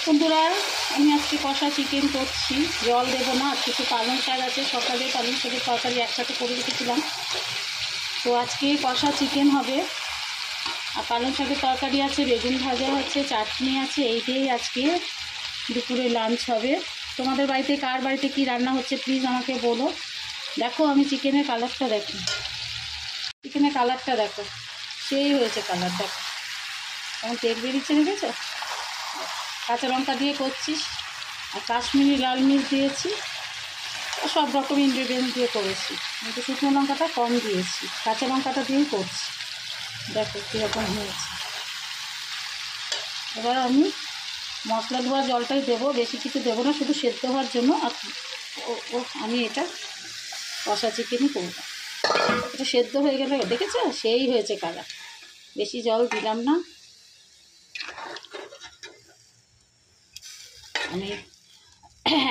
বন্ধুরা, আমি আজকে কষা চিকেন করছি। জল দেবো না, কিছু পালং শাক আছে, সকালে পালং শাকের তরকারি একসাথে করে রেখেছিলাম। তো আজকে কষা চিকেন হবে, আর পালং শাকের তরকারি আছে, বেগুন ভাজা আছে, চাটনি আছে। এইটাই আজকে দুপুরে লাঞ্চ হবে। তোমাদের বাড়িতে কার বাড়িতে কী রান্না হচ্ছে প্লিজ আমাকে বলো। দেখো আমি চিকেনের কালারটা দেখি, চিকেনের কালারটা দেখো, সেই হয়েছে কালার। দেখো এখন তেল বেরিয়েছে, দেখেছো? কাঁচা লঙ্কা দিয়ে করছিস, আর কাশ্মীরি লাল মির্চ দিয়েছি, আর সব রকম ইনগ্রিডিয়েন্টস দিয়ে করেছি, কিন্তু শুকনো লঙ্কাটা কম দিয়েছি, কাঁচা লঙ্কাটা দিয়েই করছি। দেখো কীরকম হয়েছে। এবার আমি মশলা ধোয়া জলটাই দেবো, বেশি কিছু দেবো না, শুধু সেদ্ধ হওয়ার জন্য। আর আমি এটা কষা চিকেনই করবো। এটা সেদ্ধ হয়ে গেলে দেখেছো সেই হয়েছে কালার, বেশি জল দিলাম না। আমি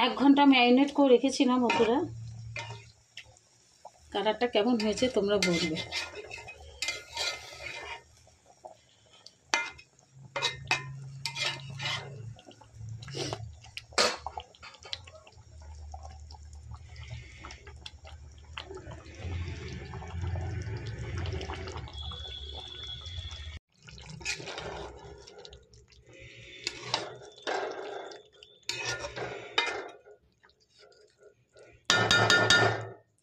1 ঘন্টা ম্যারিনেট করে রেখেছিলাম। বন্ধুরা, কালারটা কেমন হয়েছে তোমরা বলবে।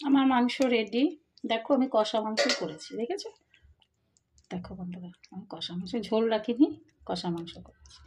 আমার মাংস রেডি। দেখো আমি কষা মাংস করেছি, দেখেছো? দেখো বন্ধুরা, আমি কষা মাংস ঝোল রাখিনি, কষা মাংস করেছি।